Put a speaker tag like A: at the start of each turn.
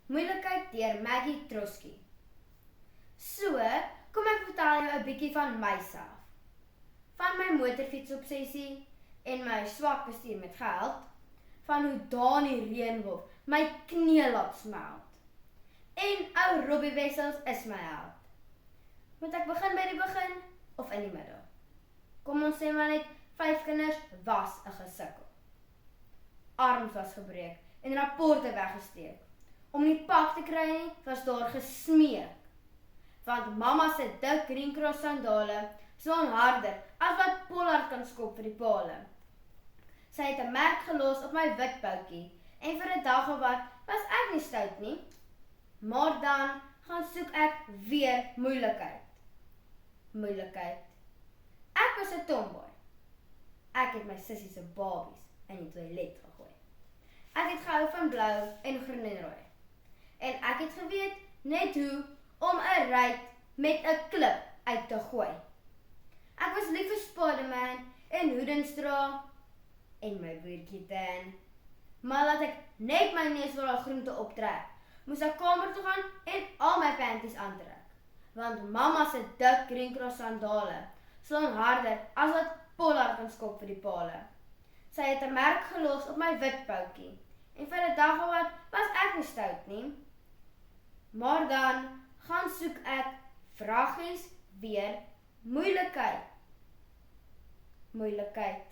A: Moeilikheid deur Maggie Troskie. So, kom ek vertel jou 'n bietjie van myself. Van my motorfietsobsessie en my swak bestuur met geld, van hoe Dani Reënwolf my knie laat smelt. En ou Robbie Wessels is my held. Moet ek begin by die begin of in die middel? Kom ons sê maar net 5 kinders was 'n gesukkel. Arms was gebreek en rapporte weggesteek. Om die pak te kry nie, was daar gesmeek. Want mamma se dik Green Cross sandale slaan harder as wat Pollard kan skop vir die pale. Sy het 'n merk gelos op my wit boutjie en vir 'n dag of wat was ek nie stout nie. Maar dan gaan soek ek weer moeilikheid. Moeilikheid. Ek was 'n tomboy. Ek het my sussie se babies in die toilet gegooi. Ek het gehou van blou en groen en rooi. En ek het geweet net hoe om 'n ruit met 'n klip uit te gooi. Ek was lief vir Spider-Man en hoedenstra en my boertjie. Maar laat ek net my neus vir al groente optrek, moes ek kamer toe gaan en al my panties aantrek. Want mamma se dik Green Cross sandale slaan harder as wat Pollard kan skop vir die pale. Sy het 'n merk gelos op my wit boutjie en vir 'n dag of wat was ek nie stout nie. Maar dan gaan soek ek vraggies weer moeilikheid. Moeilikheid.